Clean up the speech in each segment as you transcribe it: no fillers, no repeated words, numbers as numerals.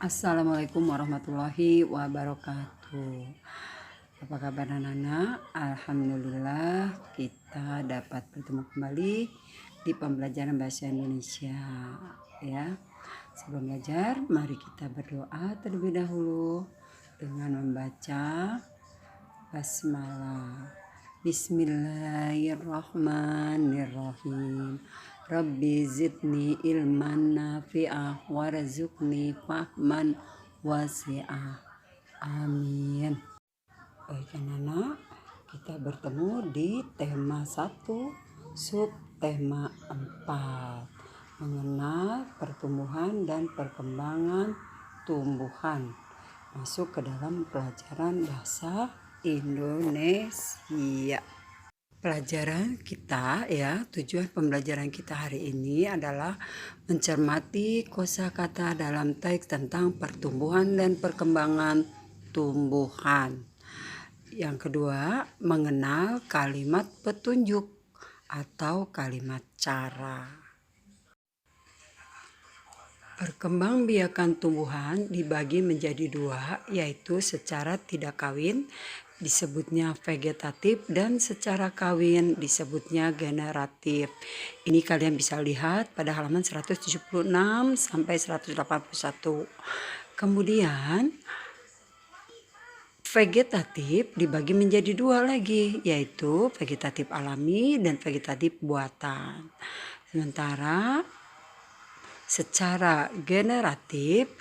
Assalamualaikum warahmatullahi wabarakatuh. Apa kabar anak-anak? Alhamdulillah kita dapat bertemu kembali di pembelajaran bahasa Indonesia ya. Sebelum belajar, mari kita berdoa terlebih dahulu dengan membaca basmalah. Bismillahirrahmanirrahim. Rabbi zidni ilman nafi'ah warzuqni fahman wasi'ah. Amin. Baik anak-anak, kita bertemu di tema 1, subtema 4. Mengenal pertumbuhan dan perkembangan tumbuhan. Masuk ke dalam pelajaran bahasa Indonesia. Pelajaran kita ya, tujuan pembelajaran kita hari ini adalah mencermati kosakata dalam teks tentang pertumbuhan dan perkembangan tumbuhan. Yang kedua, mengenal kalimat petunjuk atau kalimat cara. Perkembangbiakan tumbuhan dibagi menjadi dua, yaitu secara tidak kawin disebutnya vegetatif dan secara kawin disebutnya generatif. Ini kalian bisa lihat pada halaman 176 sampai 181. Kemudian vegetatif dibagi menjadi dua lagi, yaitu vegetatif alami dan vegetatif buatan. Sementara secara generatif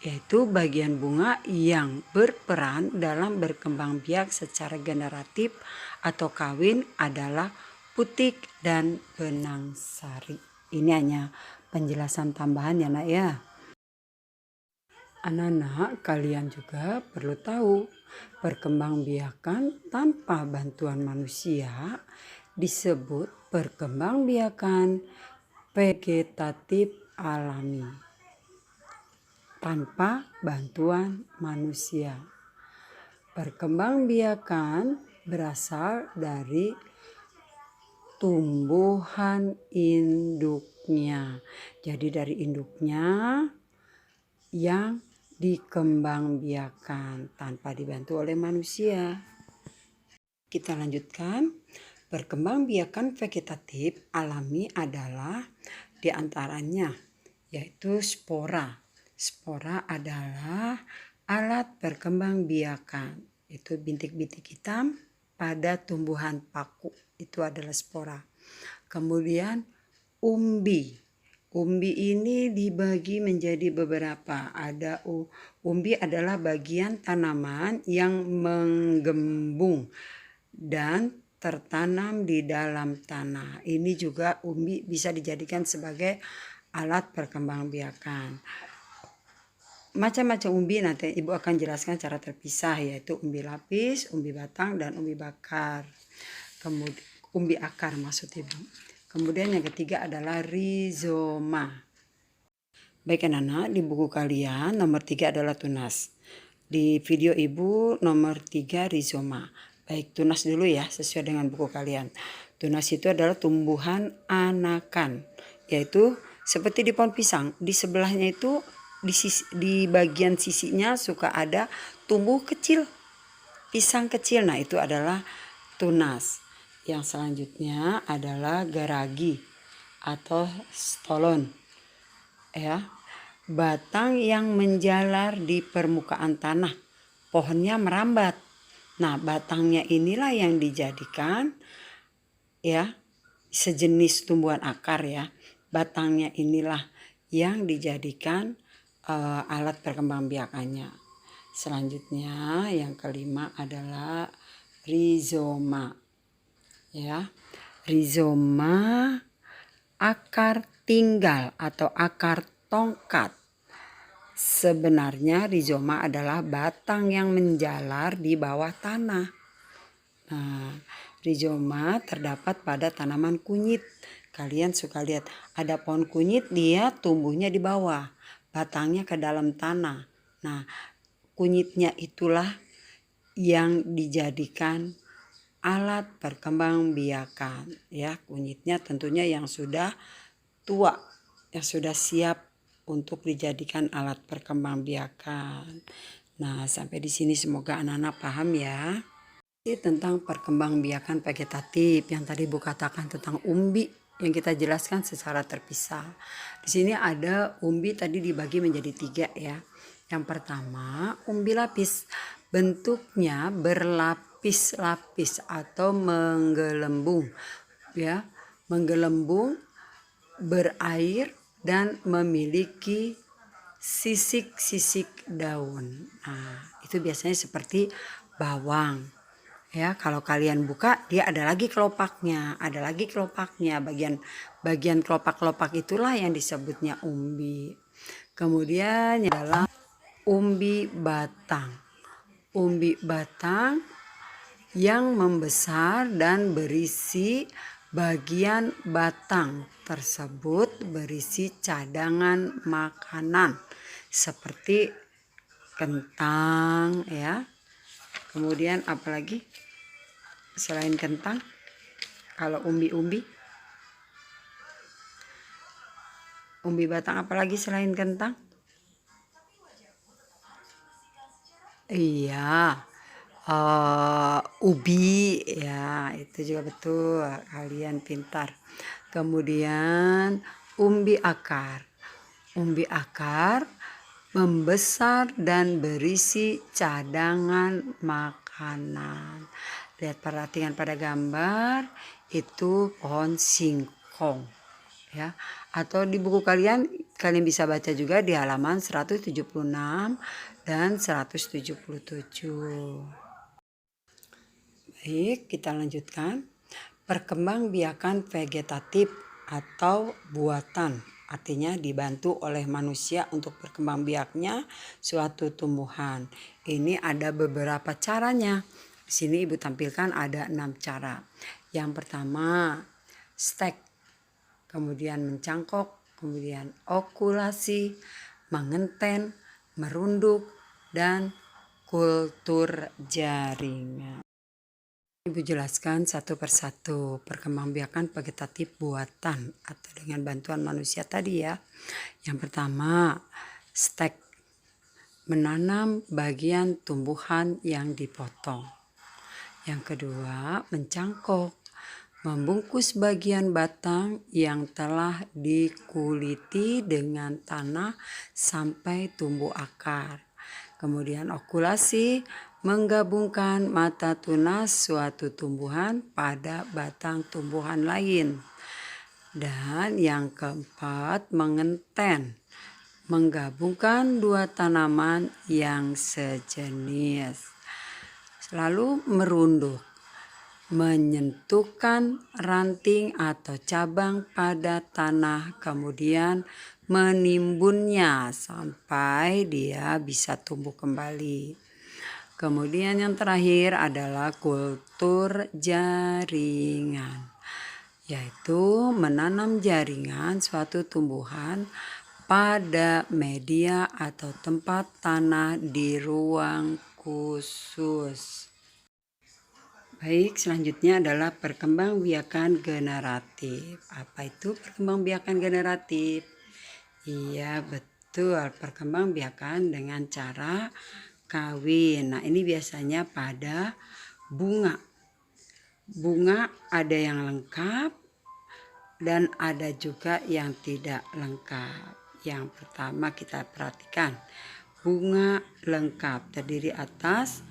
yaitu bagian bunga yang berperan dalam berkembang biak secara generatif atau kawin adalah putik dan benang sari. Ini hanya penjelasan tambahan ya nak ya. Anak-anak, kalian juga perlu tahu perkembangbiakan tanpa bantuan manusia disebut perkembangbiakan vegetatif alami tanpa bantuan manusia. Perkembangbiakan berasal dari tumbuhan induknya. Jadi dari induknya yang dikembangbiakan tanpa dibantu oleh manusia. Kita lanjutkan. Perkembangbiakan vegetatif alami adalah diantaranya yaitu spora. Spora adalah alat perkembangbiakan. Itu bintik-bintik hitam pada tumbuhan paku. Itu adalah spora. Kemudian umbi. Umbi ini dibagi menjadi beberapa. Ada umbi adalah bagian tanaman yang menggembung dan tertanam di dalam tanah. Ini juga umbi bisa dijadikan sebagai alat perkembangbiakan. Macam-macam umbi nanti ibu akan jelaskan secara terpisah, yaitu umbi lapis, umbi batang, dan umbi bakar. Kemudian umbi akar maksud ibu. Kemudian yang ketiga adalah rizoma. Baik anak-anak, di buku kalian nomor 3 adalah tunas. Di video ibu nomor 3 rizoma. Baik, tunas dulu ya sesuai dengan buku kalian. Tunas itu adalah tumbuhan anakan, yaitu seperti di pohon pisang. Di sebelahnya itu di bagian sisinya suka ada tumbuh kecil, pisang kecil. Nah itu adalah tunas. Yang selanjutnya adalah geragi atau stolon. Ya, batang yang menjalar di permukaan tanah. Pohonnya merambat. Nah, batangnya inilah yang dijadikan ya sejenis tumbuhan akar ya. Batangnya inilah yang dijadikan alat perkembangbiakannya. Selanjutnya yang kelima adalah rizoma. Ya. Rizoma akar tinggal atau akar tongkat. Sebenarnya rizoma adalah batang yang menjalar di bawah tanah. Nah, rizoma terdapat pada tanaman kunyit. Kalian suka lihat ada pohon kunyit, dia tumbuhnya di bawah, batangnya ke dalam tanah. Nah, kunyitnya itulah yang dijadikan alat perkembangbiakan ya. Kunyitnya tentunya yang sudah tua, yang sudah siap untuk dijadikan alat perkembangbiakan. Nah, sampai di sini semoga anak-anak paham ya. Ini tentang perkembangbiakan vegetatif yang tadi Bu katakan tentang umbi yang kita jelaskan secara terpisah. Di sini ada umbi tadi dibagi menjadi 3 ya. Yang pertama, umbi lapis. Bentuknya berlapis-lapis atau menggelembung ya, menggelembung, berair dan memiliki sisik-sisik daun. Nah, itu biasanya seperti bawang. Ya, kalau kalian buka dia ada lagi kelopaknya, bagian kelopak-kelopak itulah yang disebutnya umbi. Kemudian adalah umbi batang. Umbi batang yang membesar dan berisi bagian batang tersebut berisi cadangan makanan seperti kentang ya. Kemudian apalagi selain kentang, kalau umbi batang apalagi selain kentang? Iya, ubi ya, itu juga betul, kalian pintar. Kemudian umbi akar. Umbi akar membesar dan berisi cadangan makanan. Lihat, perhatikan pada gambar, itu pohon singkong ya. Atau di buku kalian bisa baca juga di halaman 176 dan 177. Baik, kita lanjutkan. Perkembangbiakan vegetatif atau buatan, artinya dibantu oleh manusia untuk berkembang biaknya suatu tumbuhan. Ini ada beberapa caranya. Di sini Ibu tampilkan ada 6 cara. Yang pertama, stek, kemudian mencangkok, kemudian okulasi, mengenten, merunduk, dan kultur jaringan. Ibu jelaskan satu persatu perkembangbiakan vegetatif buatan atau dengan bantuan manusia tadi ya. Yang pertama, stek, menanam bagian tumbuhan yang dipotong. Yang kedua, mencangkok, membungkus bagian batang yang telah dikuliti dengan tanah sampai tumbuh akar. Kemudian okulasi, menggabungkan mata tunas suatu tumbuhan pada batang tumbuhan lain. Dan yang keempat, mengenten, menggabungkan 2 tanaman yang sejenis. Lalu merunduk, menyentuhkan ranting atau cabang pada tanah, kemudian menimbunnya sampai dia bisa tumbuh kembali. Kemudian yang terakhir adalah kultur jaringan, yaitu menanam jaringan suatu tumbuhan pada media atau tempat tanah di ruang khusus. Baik, selanjutnya adalah perkembangbiakan generatif. Apa itu perkembangbiakan generatif? Iya, betul, perkembangbiakan dengan cara kawin. Nah, ini biasanya pada bunga. Bunga ada yang lengkap dan ada juga yang tidak lengkap. Yang pertama kita perhatikan, bunga lengkap terdiri atas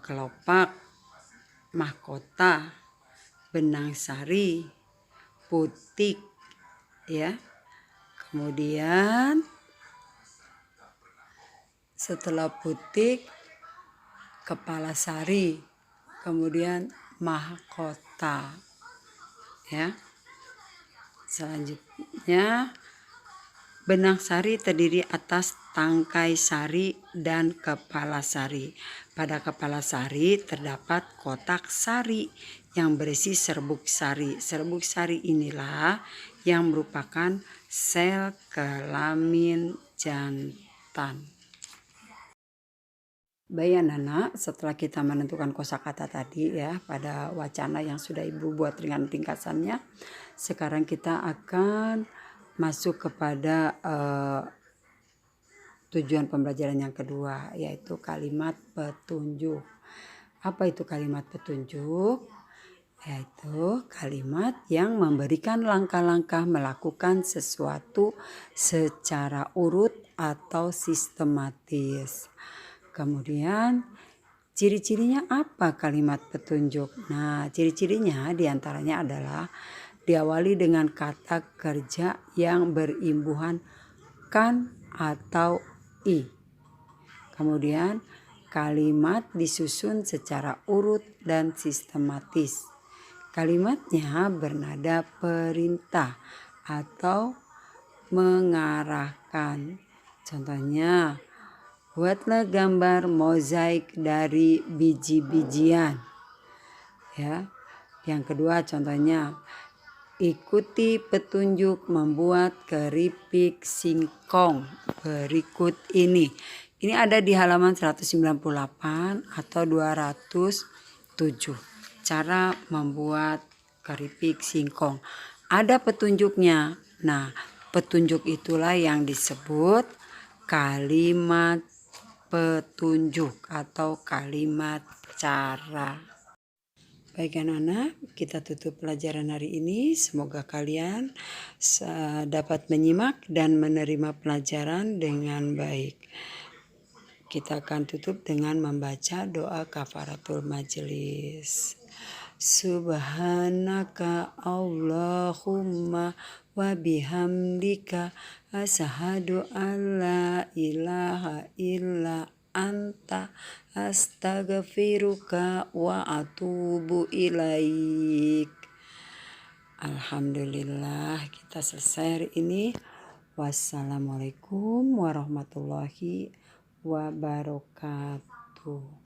kelopak, mahkota, benang sari, putik ya. Kemudian setelah putik, kepala sari, kemudian mahkota ya. Selanjutnya benang sari terdiri atas tangkai sari dan kepala sari. Pada kepala sari terdapat kotak sari yang berisi serbuk sari. Serbuk sari inilah yang merupakan sel kelamin jantan. Baik anak-anak, setelah kita menentukan kosakata tadi ya pada wacana yang sudah Ibu buat dengan ringkasannya, sekarang kita akan masuk kepada tujuan pembelajaran yang kedua, yaitu kalimat petunjuk. Apa itu kalimat petunjuk? Yaitu kalimat yang memberikan langkah-langkah melakukan sesuatu secara urut atau sistematis. Kemudian ciri-cirinya apa kalimat petunjuk? Nah, ciri-cirinya diantaranya adalah diawali dengan kata kerja yang berimbuhan kan atau i. Kemudian kalimat disusun secara urut dan sistematis. Kalimatnya bernada perintah atau mengarahkan. Contohnya, buatlah gambar mozaik dari biji-bijian. Ya. Yang kedua contohnya, ikuti petunjuk membuat keripik singkong berikut ini. Ini ada di halaman 198 atau 207. Cara membuat keripik singkong. Ada petunjuknya. Nah, petunjuk itulah yang disebut kalimat petunjuk atau kalimat cara. Baik anak-anak, kita tutup pelajaran hari ini. Semoga kalian dapat menyimak dan menerima pelajaran dengan baik. Kita akan tutup dengan membaca doa kafaratul majelis. Subhanaka Allahumma wa bihamdika asyhadu an la ilaha illa anta astaghfiruka wa atubu ilaik. Alhamdulillah kita selesai hari ini. Wassalamualaikum warahmatullahi wabarakatuh.